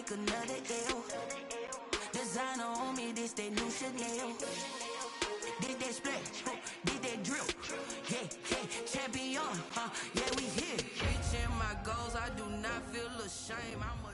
take another L. Designer on me, this that new Chanel. Did that split, did that drill. Yeah, champion, yeah, we here. Reaching my goals, I do not feel ashamed. I'm a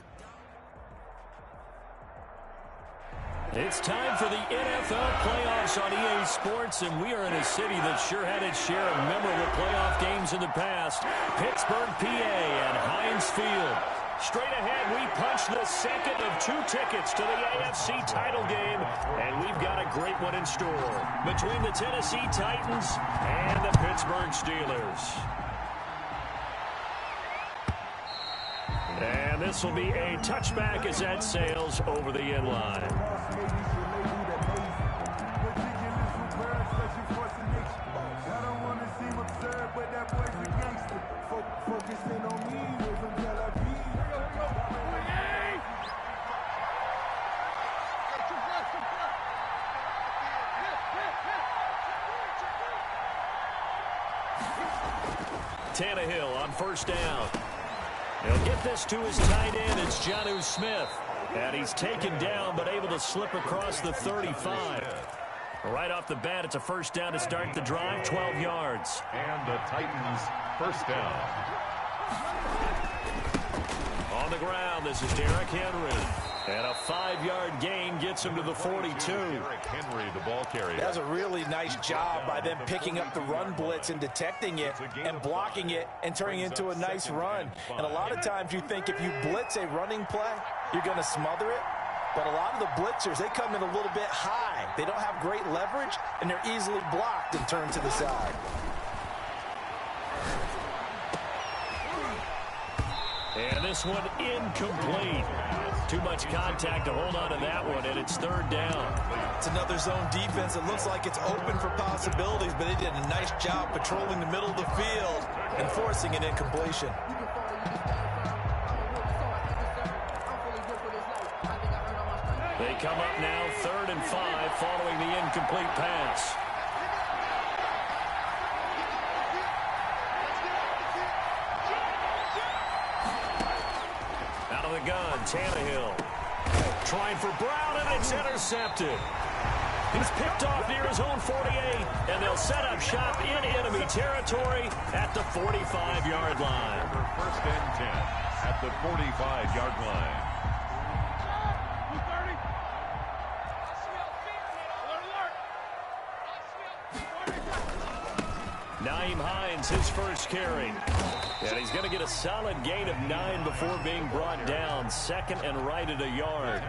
It's time for the NFL playoffs on EA Sports, and we are in a city that sure had its share of memorable playoff games in the past. Pittsburgh, PA, and Heinz Field. Straight ahead, we punch the second of 2 tickets to the AFC title game, and we've got a great one in store between the Tennessee Titans and the Pittsburgh Steelers. And this will be a touchback as that sails over the end line. Tannehill on first down. He'll get this to his tight end. It's Jonnu Smith. And he's taken down but able to slip across the 35. Right off the bat, it's a first down to start the drive, 12 yards. And the Titans first down. On the ground, this is Derrick Henry. And a 5-yard gain gets him to the 42. Derrick Henry, the ball carrier. That's a really nice job by them picking up the run blitz and detecting it and blocking it and turning it into a nice run. And a lot of times you think if you blitz a running play, you're going to smother it. But a lot of the blitzers, they come in a little bit high. They don't have great leverage, and they're easily blocked and turned to the side. And this one incomplete. Too much contact to hold on to that one, and it's third down. It's another zone defense. It looks like it's open for possibilities, but they did a nice job patrolling the middle of the field and forcing an incompletion. They come up now 3rd and 5 following the incomplete pass. Out of the gun, Tannehill. Trying for Brown, and it's intercepted. He's picked off near his own 48, and they'll set up shop in enemy territory at the 45-yard line. First and 10 at the 45-yard line. Naeem Hines, his first carry. And he's going to get a solid gain of 9 before being brought down. Second and right at a yard.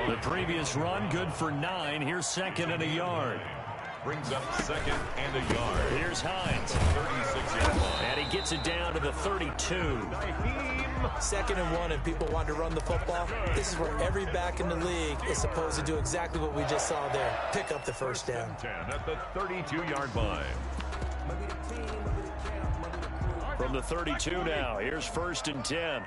The previous run, good for 9. Here's second and a yard. Brings up second and a yard. Here's Hines. 36-yard line. And he gets it down to the 32. Second and 1, and people want to run the football. This is where every back in the league is supposed to do exactly what we just saw there. Pick up the first down. 10 at the 32-yard line. From the 32 now, here's first and 10.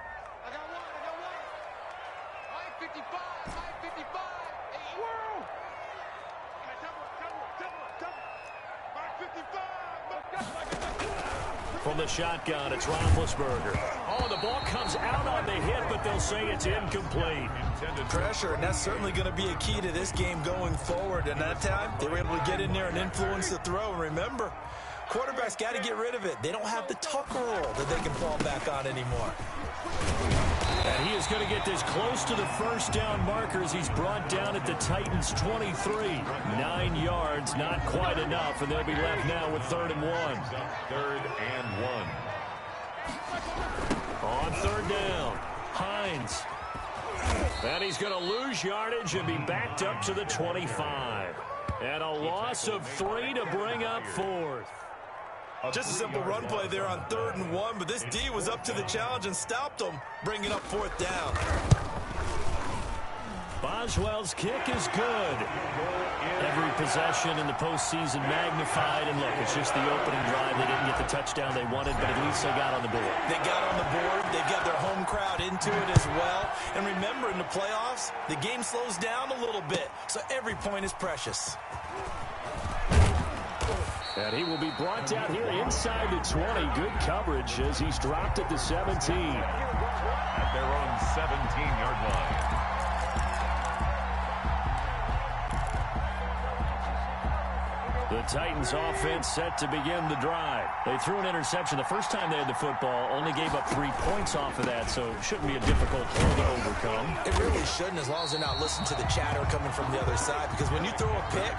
From the shotgun, it's Roethlisberger. Oh, the ball comes out on the hit, but they'll say it's incomplete. Pressure, and that's certainly going to be a key to this game going forward. And that time, they were able to get in there and influence the throw. And remember, quarterbacks got to get rid of it. They don't have the tuck roll that they can fall back on anymore. And he is going to get this close to the first down markers. He's brought down at the Titans' 23. 9 yards, not quite enough, and they'll be left now with 3rd and 1. 3rd and 1. On 3rd down, Hines. And he's going to lose yardage and be backed up to the 25. And a loss of 3 to bring up 4th. Just a simple run play there on 3rd and 1, but this D was up to the challenge and stopped them, bringing up 4th down. Boswell's kick is good. Every possession in the postseason magnified, and look, it's just the opening drive. They didn't get the touchdown they wanted, but at least they got on the board. They got on the board. They got their home crowd into it as well. And remember, in the playoffs, the game slows down a little bit, so every point is precious. And he will be brought down here inside the 20. Good coverage as he's dropped at the 17. At their own 17-yard line. The Titans offense set to begin the drive. They threw an interception the first time they had the football, only gave up 3 points off of that, so it shouldn't be a difficult hole to overcome. It really shouldn't, as long as they're not listening to the chatter coming from the other side, because when you throw a pick,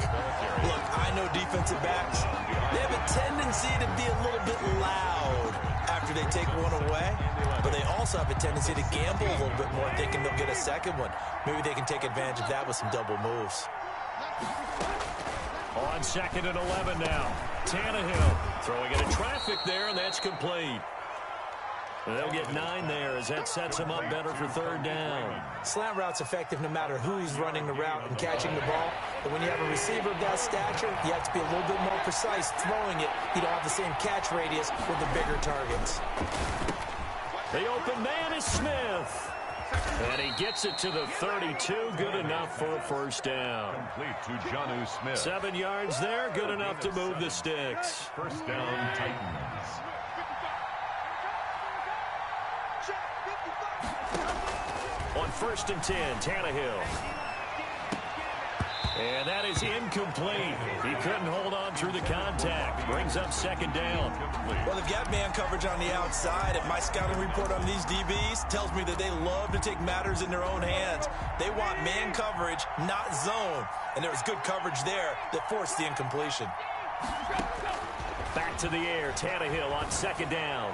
look, I know defensive backs, they have a tendency to be a little bit loud after they take one away, but they also have a tendency to gamble a little bit more, thinking they'll get a second one. Maybe they can take advantage of that with some double moves. On 2nd and 11 now. Tannehill throwing into traffic there, and that's complete. They'll get 9 there as that sets them up better for 3rd down. Slant route's effective no matter who's running the route and catching the ball. But when you have a receiver of that stature, you have to be a little bit more precise throwing it. You don't have the same catch radius with the bigger targets. The open man is Smith. And he gets it to the 32. Good enough for a 1st down. Complete to Jonnu Smith. 7 yards there. Good enough to move the sticks. 1st down, Titans. On 1st and 10, Tannehill. And that is incomplete. He couldn't hold on through the contact. Brings up 2nd down. Well, they've got man coverage on the outside, and my scouting report on these DBs tells me that they love to take matters in their own hands. They want man coverage, not zone. And there was good coverage there that forced the incompletion. Back to the air. Tannehill on 2nd down.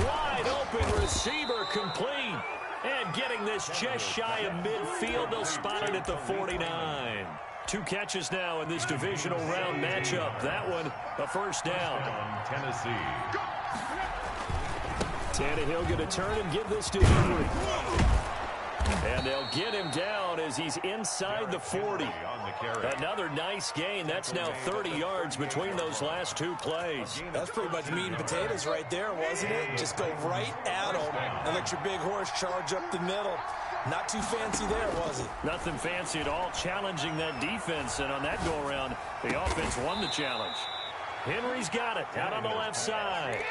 Wide open receiver complete. And getting this just shy of midfield, they'll spot it at the 49. 2 catches now in this divisional round matchup. That one, a 1st down. Tennessee. Tannehill going to turn and give this to Henry. And they'll get him down as he's inside the 40. Another nice gain. That's now 30 yards between those last 2 plays. That's pretty much meat and potatoes right there, wasn't it? Just go right at him and let your big horse charge up the middle. Not too fancy there, was it? Nothing fancy at all, challenging that defense. And on that go-around, the offense won the challenge. Henry's got it out on the left side.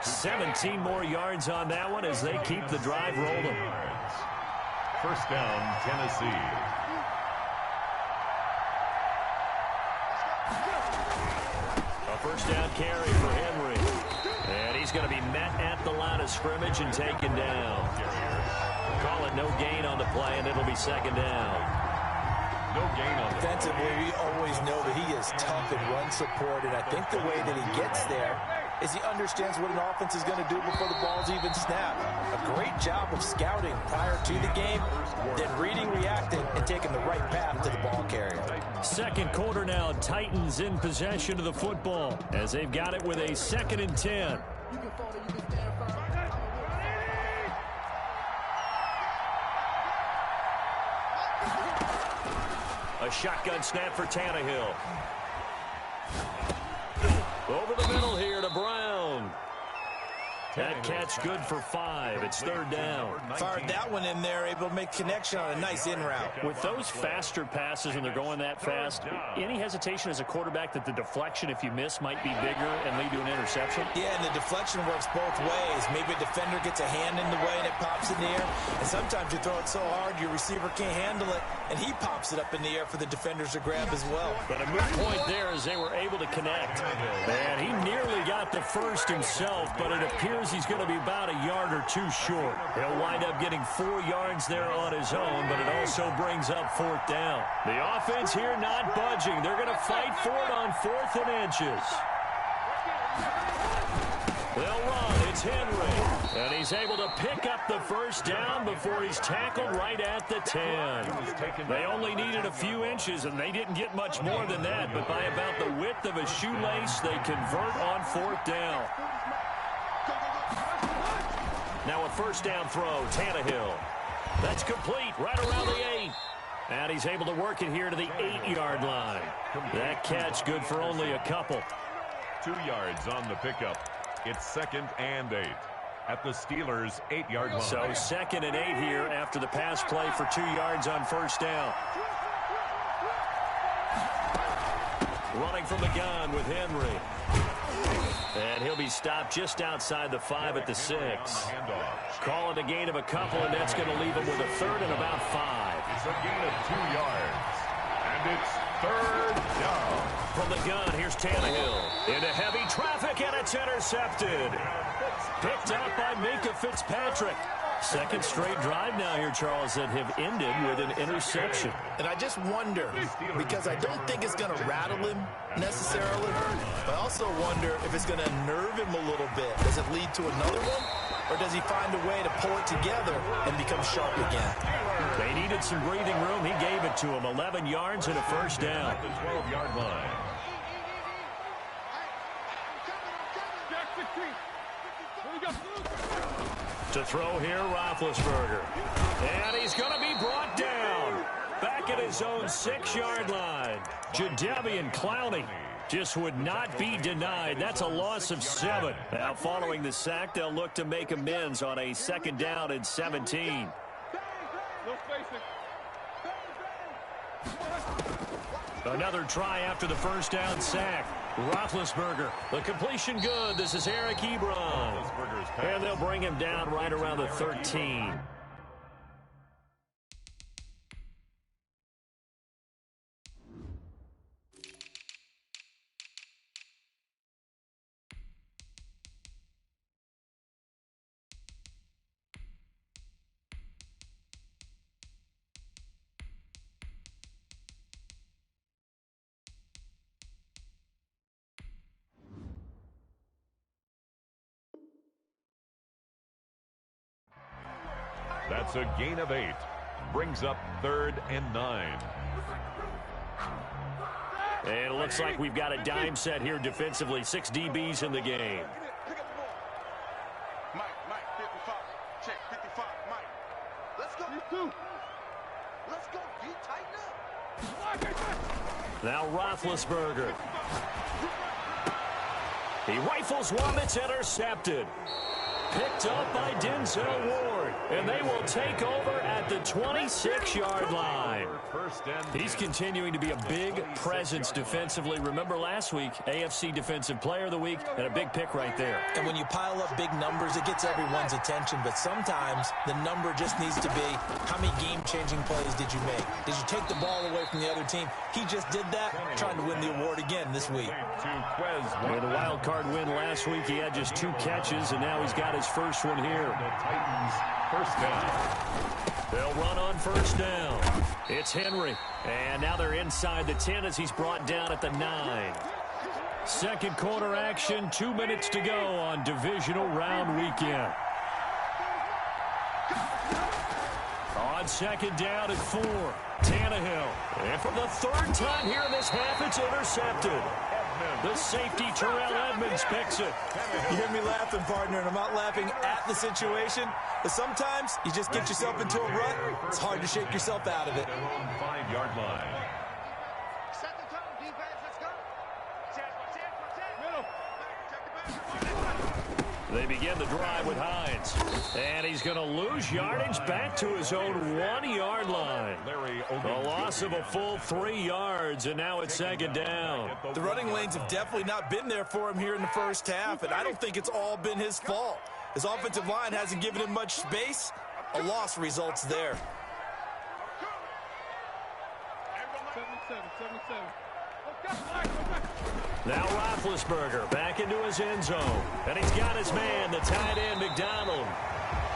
17 more yards on that one as they keep the drive rolling. 1st down, Tennessee. A 1st down carry for Henry. And he's going to be met at the line of scrimmage and taken down. Call it no gain on the play, and it'll be 2nd down. No gain on the Defensively, we always know that he is tough in run support, and I think the way that he gets there is he understands what an offense is going to do before the ball's even snapped. A great job of scouting prior to the game, then reading, reacting, and taking the right path to the ball carrier. 2nd quarter now, Titans in possession of the football as they've got it with a 2nd and 10. A shotgun snap for Tannehill. Over the middle here to Brown. That catch good for 5. It's 3rd down. Fired that one in there, able to make connection on a nice in route. With those faster passes when they're going that fast, any hesitation as a quarterback that the deflection, if you miss, might be bigger and lead to an interception? Yeah, and the deflection works both ways. Maybe a defender gets a hand in the way and it pops in the air. And sometimes you throw it so hard your receiver can't handle it, and he pops it up in the air for the defenders to grab as well. But a moot point there as they were able to connect. And he nearly got the first himself, but it appears he's going to be about a yard or 2 short. He'll wind up getting 4 yards there on his own, but it also brings up 4th down. The offense here not budging. They're going to fight for it on 4th and inches. They'll run. It's Henry. And he's able to pick up the 1st down before he's tackled right at the 10. They only needed a few inches, and they didn't get much more than that. But by about the width of a shoelace, they convert on 4th down. Now a 1st down throw, Tannehill. That's complete right around the 8. And he's able to work it here to the 8-yard line. That catch good for only a couple. 2 yards on the pickup. It's 2nd and 8 at the Steelers' 8-yard line. So 2nd and 8 here after the pass play for 2 yards on 1st down. Running from the gun with Henry. And he'll be stopped just outside the 5 at the 6. Call it a gain of a couple, and that's going to leave him with a 3rd and about 5. It's a gain of 2 yards. And it's 3rd down. From the gun, here's Tannehill. Into heavy traffic, and it's intercepted. Picked up by Minka Fitzpatrick. Second straight drive now here, Charles, that have ended with an interception. And I just wonder, because I don't think it's going to rattle him necessarily, but I also wonder if it's going to nerve him a little bit. Does it lead to another one, or does he find a way to pull it together and become sharp again? They needed some breathing room. He gave it to him. 11 yards and a first down. The 12-yard line. To throw here, Roethlisberger. And he's going to be brought down. Back at his own 6-yard line. Jadeveon Clowney just would not be denied. That's a loss of 7. Now, following the sack, they'll look to make amends on a 2nd down and 17. Another try after the first down sack. Roethlisberger, the completion good. This is Eric Ebron. And they'll bring him down right around the 13. That's a gain of 8. Brings up 3rd and 9. And it looks like we've got a dime set here defensively. 6 DBs in the game. Mike, 55. Check, 55. Mike. Let's go. Let's go. You tighten up. Now Roethlisberger. He rifles one that's intercepted. Picked up by Denzel Ward. And they will take over at the 26-yard line. He's continuing to be a big presence defensively. Remember last week, AFC Defensive Player of the Week, and a big pick right there. And when you pile up big numbers, it gets everyone's attention. But sometimes the number just needs to be, how many game-changing plays did you make? Did you take the ball away from the other team? He just did that, trying to win the award again this week. With a wild card win last week, he had just 2 catches, and now he's got his first one here. The Titans, first down. They'll run on first down. It's Henry. And now they're inside the 10 as he's brought down at the 9. Second quarter action, 2 minutes to go on Divisional Round weekend. On second down at 4, Tannehill. And for the 3rd time here in this half, it's intercepted. The safety, Terrell Edmonds, picks it. You hear me laughing, partner, and I'm not laughing at the situation. But sometimes you just get yourself into a rut. It's hard to shake yourself out of it. Their own 5-yard line. Set the tone, defense. Let's go. They begin the drive with Hines. And he's going to lose yardage back to his own 1-yard line. A loss of a full 3 yards, and now it's 2nd down. The running lanes have definitely not been there for him here in the first half, and I don't think it's all been his fault. His offensive line hasn't given him much space. A loss results there. 77. Now Roethlisberger back into his end zone. And he's got his man, the tight end, McDonald.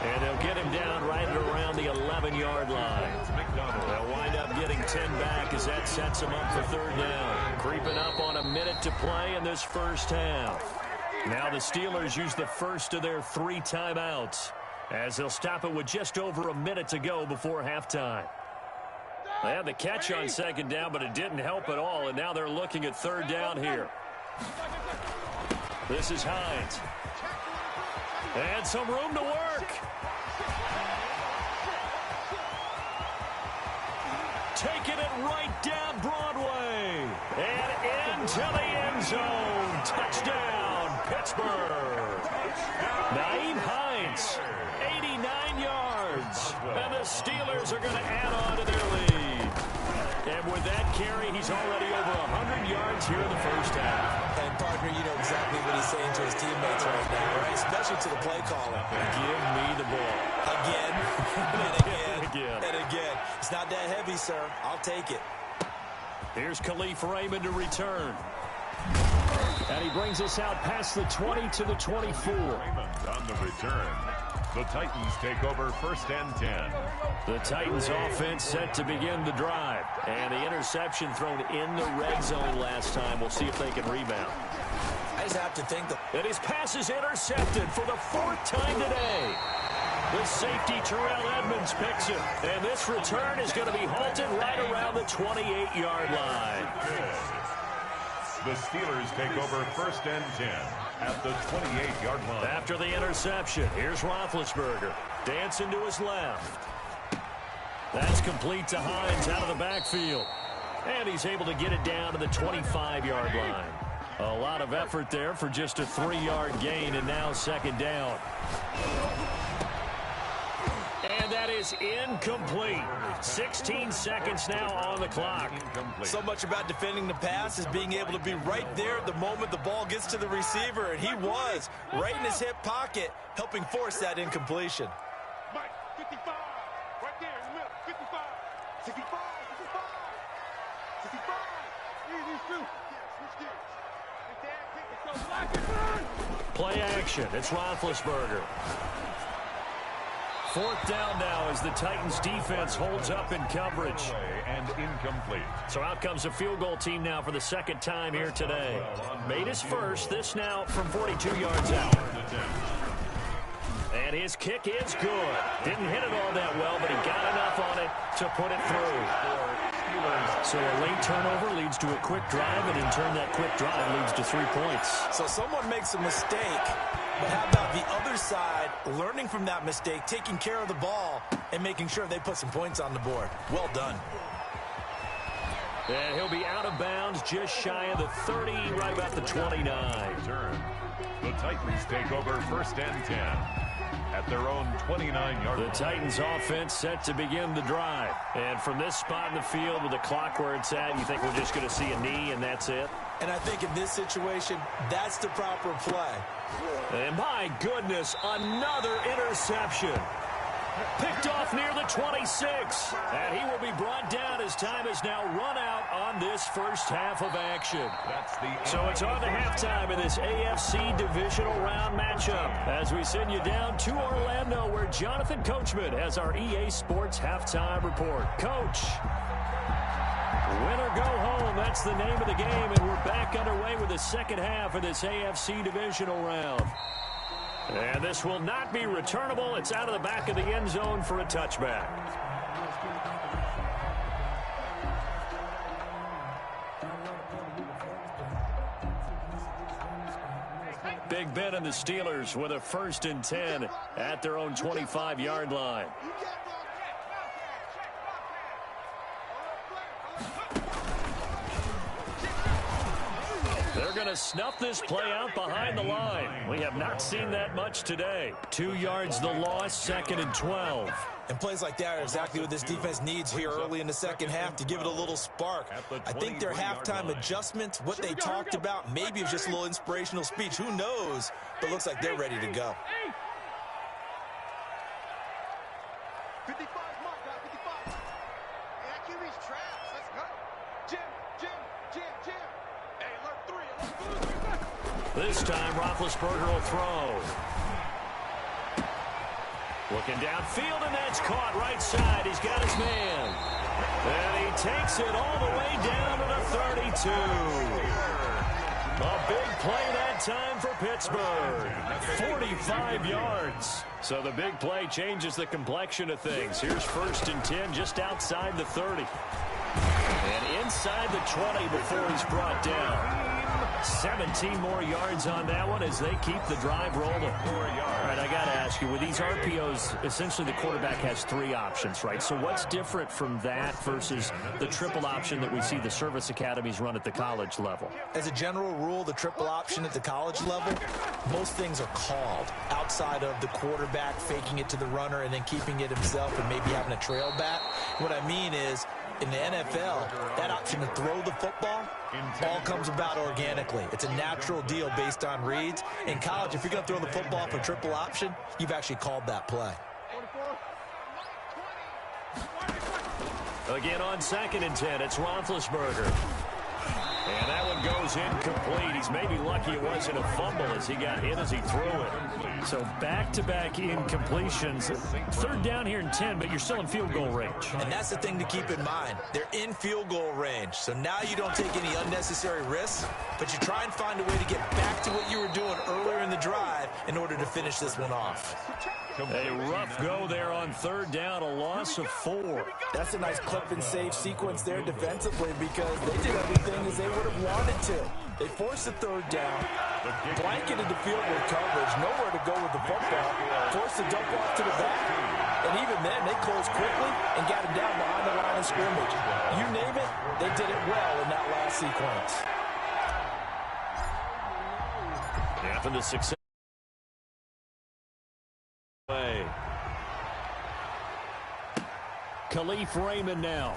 And they'll get him down right around the 11-yard line. They'll wind up getting 10 back as that sets him up for 3rd down. Creeping up on a minute to play in this first half. Now the Steelers use the first of their 3 timeouts as they'll stop it with just over a minute to go before halftime. They had the catch on 2nd down, but it didn't help at all, and now they're looking at 3rd down here. This is Hines. And some room to work. Taking it right down Broadway. And into the end zone. Touchdown, Pittsburgh. Naeem Hines, 89 yards. And the Steelers are going to add on to their lead. And with that carry, he's already over 100 yards here in the first half. And, partner, you know exactly what he's saying to his teammates right now, right? Especially to the play caller. Give me the ball. Again, and again, and again. It's not that heavy, sir. I'll take it. Here's Fwm to return. And he brings us out past the 20 to the 24. Fwm on the return. The Titans take over 1st and 10. The Titans offense set to begin the drive. And the interception thrown in the red zone last time. We'll see if they can rebound. I just have to think that his pass is intercepted for the 4th time today. The safety, Terrell Edmonds, picks it. And this return is going to be halted right around the 28-yard line. The Steelers take over 1st and 10 at the 28-yard line. After the interception, here's Roethlisberger. Dancing to his left. That's complete to Hines out of the backfield. And he's able to get it down to the 25-yard line. A lot of effort there for just a 3-yard gain, and now 2nd down. And that is incomplete. 16 seconds now on the clock. so much about defending the pass is being able to be right there the moment the ball gets to the receiver, and he was right in his hip pocket, helping force that incompletion. Mike, 55, right there in the middle, 55, 65, 65, 65. These two. Switch gears. His dad kick it, so block it. Play action. It's Roethlisberger. 4th down now as the Titans defense holds up in coverage. And incomplete. So out comes a field goal team now for the 2nd time here today. Made his first, this now from 42 yards out. And his kick is good. Didn't hit it all that well, but he got enough on it to put it through. So a late turnover leads to a quick drive, and in turn that quick drive leads to 3 points. So someone makes a mistake, but how about the other side learning from that mistake, taking care of the ball, and making sure they put some points on the board? Well done. And he'll be out of bounds just shy of the 30, right about the 29. The Titans take over 1st and 10 at their own 29-yard line. The Titans offense set to begin the drive. And from this spot in the field with the clock where it's at, you think we're just going to see a knee and that's it? And I think in this situation, that's the proper play. And my goodness, another interception. Picked off near the 26. And he will be brought down as time is now run out on this first half of action. So it's on to halftime in this AFC Divisional Round matchup as we send you down to Orlando where Jonathan Coachman has our EA Sports Halftime Report. Coach, win or go home, that's the name of the game, and we're back underway with the second half of this AFC Divisional Round. And this will not be returnable. It's out of the back of the end zone for a touchback. Big Ben and the Steelers with a 1st and 10 at their own 25-yard line. They're going to snuff this play out behind the line. We have not seen that much today. 2 yards the loss, 2nd and 12. And plays like that are exactly what this defense needs here early in the second half to give it a little spark. I think their halftime adjustments, what they talked about, maybe it was just a little inspirational speech. Who knows? But looks like they're ready to go. 55, Mark, 55. Hey, that QB's traps. Let's go. Jim. Hey, alert 3. This time, Roethlisberger will throw. Looking downfield, and that's caught right side. He's got his man. And he takes it all the way down to the 32. A big play that time for Pittsburgh. 45 yards. So the big play changes the complexion of things. Here's 1st and 10 just outside the 30. And inside the 20 before he's brought down. 17 more yards on that one as they keep the drive rolling. All right, I got to ask you, with these RPOs, essentially the quarterback has 3 options, right? So what's different from that versus the triple option that we see the service academies run at the college level? As a general rule, the triple option at the college level, most things are called outside of the quarterback faking it to the runner and then keeping it himself and maybe having a trail back. What I mean is, in the NFL, that option to throw the football all comes about organically. It's a natural deal based on reads. In college, if you're going to throw the football for triple option, you've actually called that play. Again on 2nd and 10, it's Roethlisberger. And that one goes incomplete. He's maybe lucky it wasn't a fumble as he got hit as he threw it. So back-to-back incompletions. 3rd down here and 10, but you're still in field goal range. And that's the thing to keep in mind. They're in field goal range. So now you don't take any unnecessary risks, but you try and find a way to get back to what you were doing earlier in the drive in order to finish this one off. A rough go there on 3rd down, a loss of 4. That's a nice clip and save sequence there defensively because they did everything as they would have wanted to. They forced the 3rd down, blanketed the field with coverage, nowhere to go with the football, forced the dump off to the back, and even then they closed quickly and got him down behind the line of scrimmage. You name it, they did it well in that last sequence. After the success. Khalif Raymond now.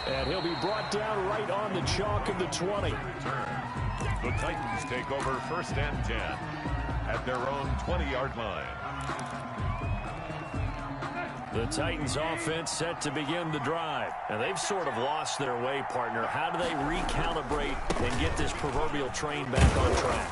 And he'll be brought down right on the chalk of the 20. The Titans take over 1st and 10 at their own 20-yard line. The Titans offense set to begin the drive. And they've sort of lost their way, partner. How do they recalibrate and get this proverbial train back on track?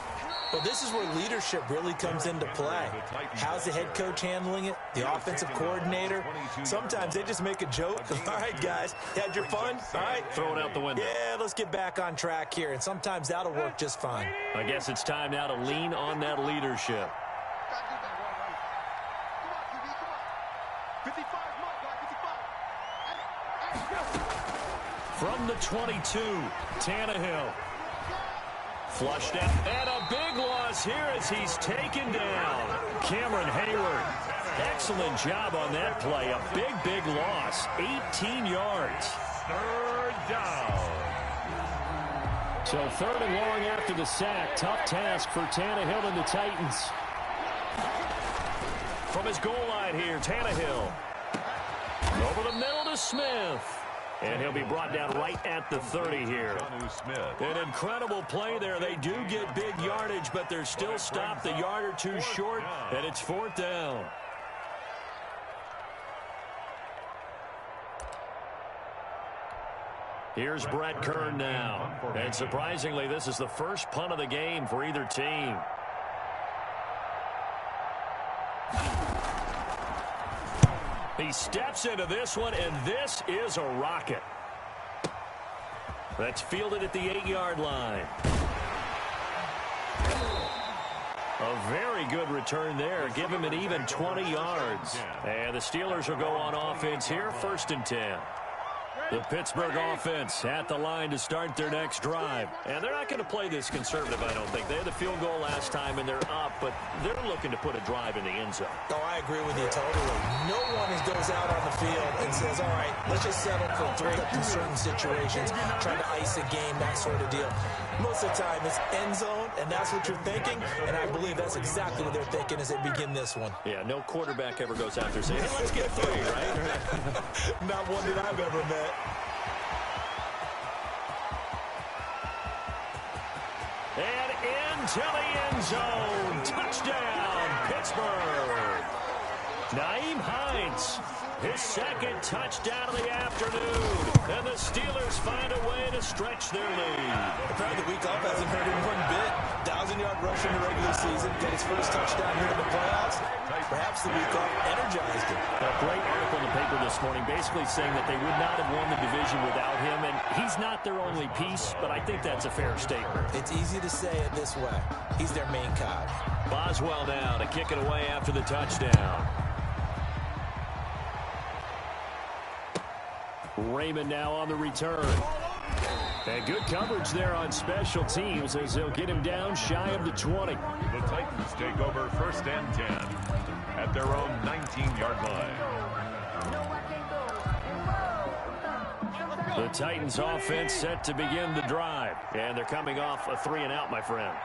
Well, this is where leadership really comes into play. How's the head coach handling it? The offensive coordinator? Sometimes they just make a joke. All right, guys, had your fun? All right. Throw it out the window. Yeah, let's get back on track here. And sometimes that'll work just fine. I guess it's time now to lean on that leadership. From the 22, Tannehill. Flushed out, and a big loss here as he's taken down. Cameron Hayward. Excellent job on that play. A big, big loss. 18 yards. 3rd down. So 3rd and long after the sack. Tough task for Tannehill and the Titans. From his goal line here, Tannehill. Over the middle to Smith. And he'll be brought down right at the 30 here. An incredible play there. They do get big yardage, but they're still stopped a yard or two short, and it's 4th down. Here's Brett Kern now. And surprisingly, this is the first punt of the game for either team. He steps into this one, and this is a rocket. That's fielded at the 8-yard line. A very good return there. Give him an even 20 yards. And the Steelers will go on offense here, 1st and 10. The Pittsburgh offense at the line to start their next drive. And they're not going to play this conservative, I don't think. They had the field goal last time, and they're up, but they're looking to put a drive in the end zone. Oh, I agree with you totally. No one goes out on the field and says, all right, let's just settle for 3 in certain situations, trying to ice a game, that sort of deal. Most of the time, it's end zone, and that's what you're thinking, and I believe that's exactly what they're thinking as they begin this one. Yeah, no quarterback ever goes out there saying, hey, let's get 3, right? Not one that I've ever met. And into the end zone. Touchdown, Pittsburgh. Naeem Hines, his 2nd touchdown of the afternoon. And the Steelers find a way to stretch their lead. Apparently the week off hasn't hurt him one bit. 1,000-yard rush in the regular season. Got his first touchdown here in the playoffs. Perhaps the week off energized him. A great article in the paper this morning basically saying that they would not have won the division without him. And he's not their only piece, but I think that's a fair statement. It's easy to say it this way. He's their main cog. Boswell now to kick it away after the touchdown. Raymond now on the return. And good coverage there on special teams as they'll get him down shy of the 20. The Titans take over 1st and 10 at their own 19-yard line. The Titans offense set to begin the drive. And they're coming off a 3 and out, my friend.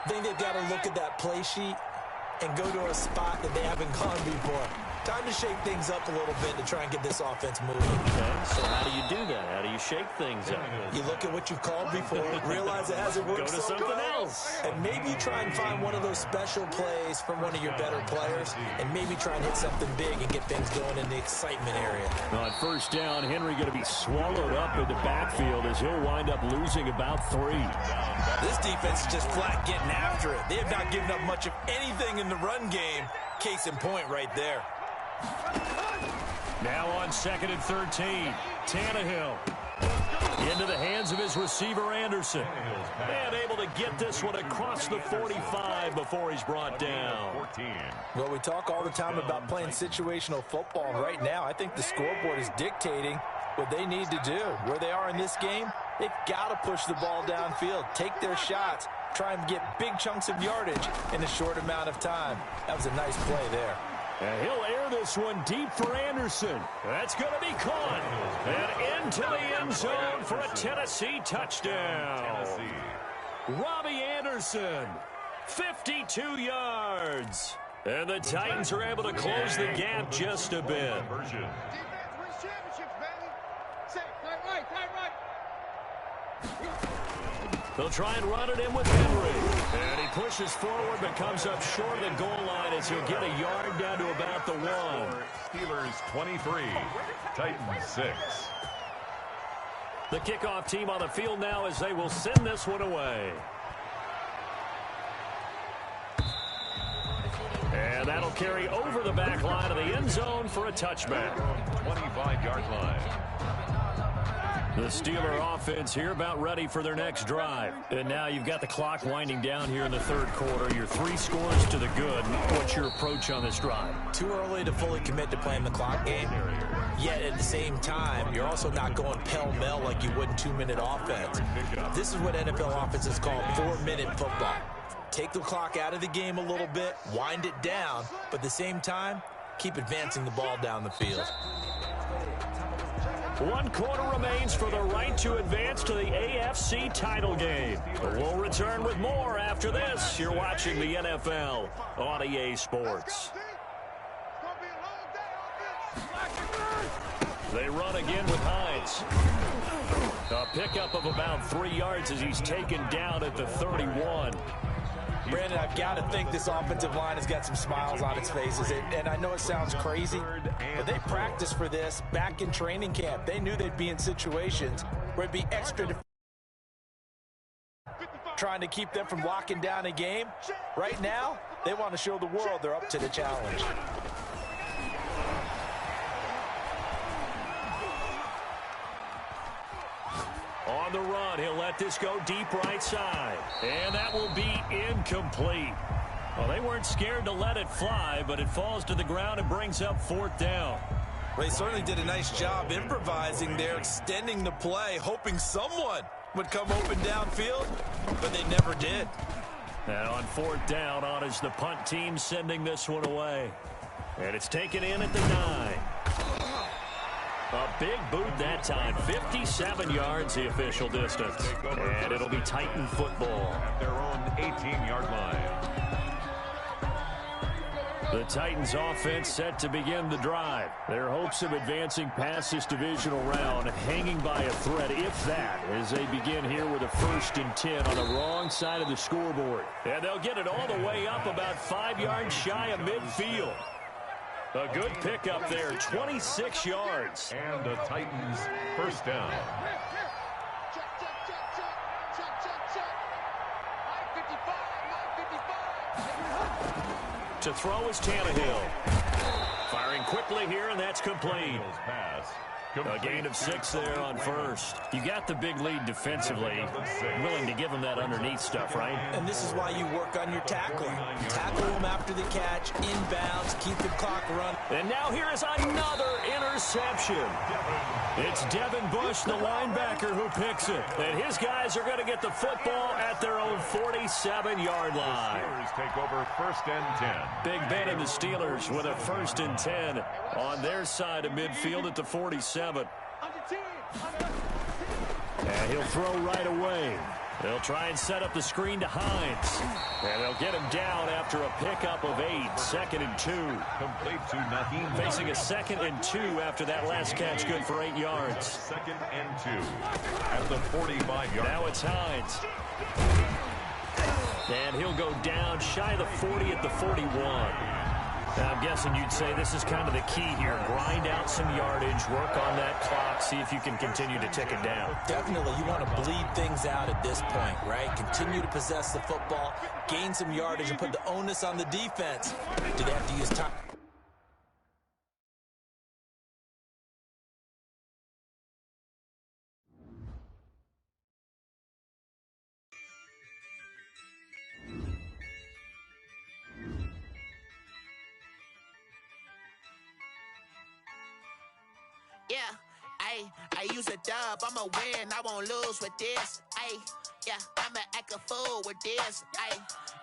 I think they've got to look at that play sheet and go to a spot that they haven't gone before. Time to shake things up a little bit to try and get this offense moving. Okay, so how do you do that? How do you shake things up? You look at what you've called before, realize it hasn't worked Go to something else. and maybe you try and find one of those special plays from one of your better players, and maybe try and hit something big and get things going in the excitement area. On first down, Henry going to be swallowed up in the backfield as he'll wind up losing about 3. This defense is just flat getting after it. They have not given up much of anything in the run game. Case in point right there. Now on 2nd and 13, Tannehill into the hands of his receiver, Anderson. And able to get this one across the 45 before he's brought down. Well, we talk all the time about playing situational football. And right now, I think the scoreboard is dictating what they need to do. Where they are in this game, they've got to push the ball downfield, take their shots, try and get big chunks of yardage in a short amount of time. That was a nice play there. And he'll air this one deep for Anderson. That's going to be caught. And into the end zone for a Tennessee touchdown. Robbie Anderson, 52 yards. And the Titans are able to close the gap just a bit. They'll try and run it in with Henry. And he pushes forward but comes up short of the goal line as he'll get a yard down to about the 1. Steelers 23, Titans 6. The kickoff team on the field now as they will send this one away. And that'll carry over the back line of the end zone for a touchback. 25-yard line. The Steeler offense here about ready for their next drive. And now you've got the clock winding down here in the third quarter. Your 3 scores to the good. What's your approach on this drive? Too early to fully commit to playing the clock game. Yet at the same time, you're also not going pell-mell like you would in 2-minute offense. This is what NFL offenses call 4-minute football. Take the clock out of the game a little bit, wind it down, but at the same time, keep advancing the ball down the field. 1 quarter remains for the right to advance to the AFC title game. We'll return with more after this. You're watching the NFL on EA Sports. They run again with Hines. A pickup of about 3 yards as he's taken down at the 31. Brandon, I've got to think this offensive line has got some smiles on its faces. And I know it sounds crazy, but they practiced for this back in training camp. They knew they'd be in situations where it'd be extra trying to keep them from locking down a game. Right now, they want to show the world they're up to the challenge. On the run, he'll let this go deep right side. And that will be incomplete. Well, they weren't scared to let it fly, but it falls to the ground and brings up 4th down. Well, they certainly did a nice job improvising there, extending the play, hoping someone would come open downfield, but they never did. And on 4th down, on is the punt team sending this one away. And it's taken in at the 9. A big boot that time, 57 yards the official distance. And it'll be Titan football. At their own 18-yard line. The Titans offense set to begin the drive. Their hopes of advancing past this divisional round hanging by a thread, if that, as they begin here with a 1st and 10 on the wrong side of the scoreboard. And they'll get it all the way up about 5 yards shy of midfield. A good pickup there, 26 yards. And the Titans first down. To throw is Tannehill. Firing quickly here, and that's complete. A gain of 6 there on first. You got the big lead defensively. Willing to give them that underneath stuff, right? And this is why you work on your tackling. Tackle them after the catch, inbounds, keep the clock running. And now here is another interception. It's Devin Bush, the linebacker, who picks it. And his guys are going to get the football at their own 47-yard line. The Steelers take over 1st and 10. Big Ben and the Steelers with a 1st and 10 on their side of midfield at the 47. And he'll throw right away. They'll try and set up the screen to Hines. And they'll get him down after a pickup of 8. 2nd and 2. Complete to Naheem. Facing a 2nd and 2 after that last catch, good for 8 yards. 2nd and 2 at the 45-yard. Now it's Hines. And he'll go down shy of the 40 at the 41. Now, I'm guessing you'd say this is kind of the key here. Grind out some yardage, work on that clock, see if you can continue to tick it down. Definitely, you want to bleed things out at this point, right? Continue to possess the football, gain some yardage, and put the onus on the defense. Do they have to use time? Yeah, I use a dub, I'ma win, I won't lose with this. Yeah, I'ma act a fool with this.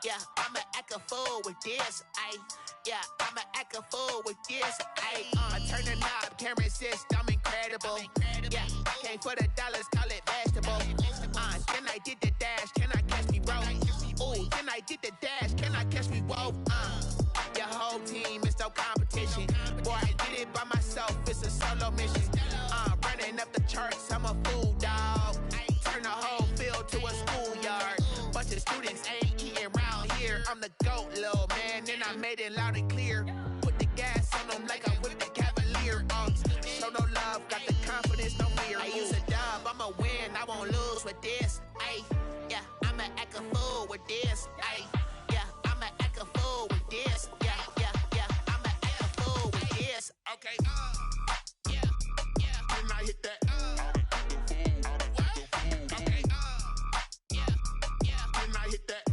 Yeah, I'ma act a fool with this. Yeah, I'ma act a fool with this. I turn the knob, can't resist, I'm incredible. Yeah, came for the dollars, call it vegetable. Then I did the dash, can I catch me, bro? Ooh, then I did the dash, can I catch me, whoa? Your whole team is no competition. Boy, I did it by myself, it's a solo mission. Running up the charts, I'm a fool, dog. Turn the whole field to a schoolyard. Bunch of students ain't eating round here. I'm the GOAT, little man, and I made it loud and clear. Put the gas on them like I'm with the Cavalier. Show no love, got the confidence, no fear. I use a dub, I'ma win, I won't lose with this. Yeah, I'ma act a fool with this. Yeah, I'ma act a fool with this. Yeah, I'ma act a fool with this. Okay, yeah, and I hit that. Okay, yeah, and I hit that.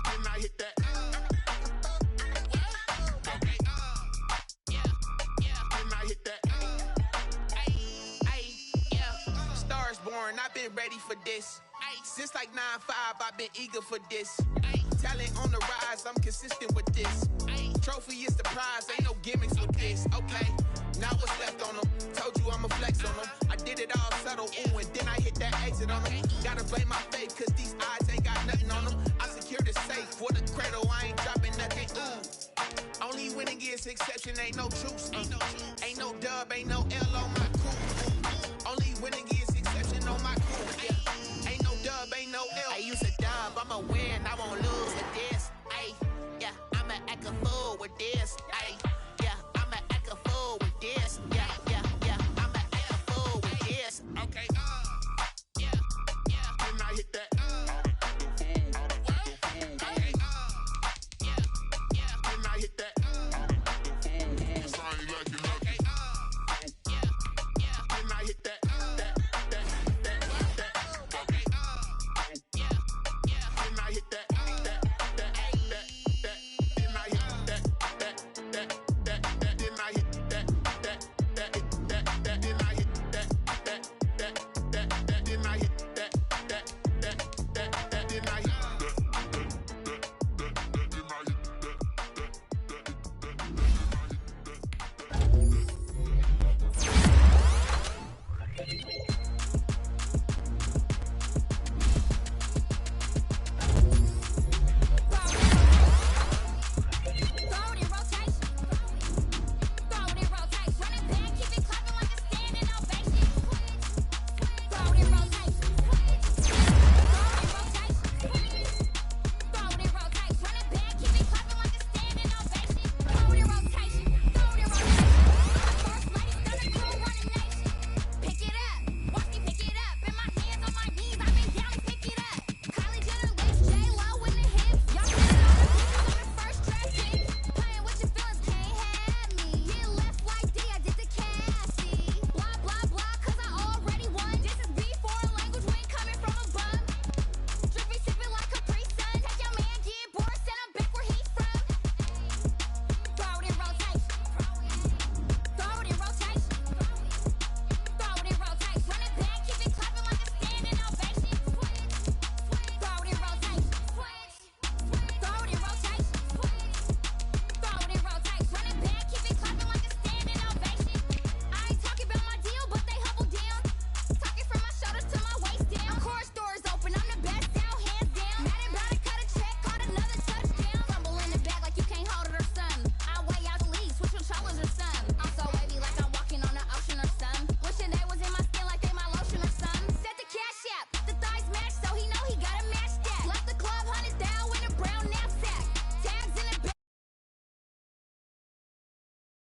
And I hit that. Okay, yeah, and I hit that. Yeah, stars born, I've been ready for this. Since like 9-5, I've been eager for this. Talent on the rise, I'm consistent with this. Trophy is the prize, ain't no gimmicks with this. Okay, now what's left on them? Told you I'ma flex on them. I did it all subtle, ooh, and then I hit that exit on them. Gotta blame my faith, cause these odds ain't got nothing on them. I secure the safe for the cradle, I ain't dropping nothing, ooh. Only winning is exception, ain't no truce. Ain't no dub, ain't no L on my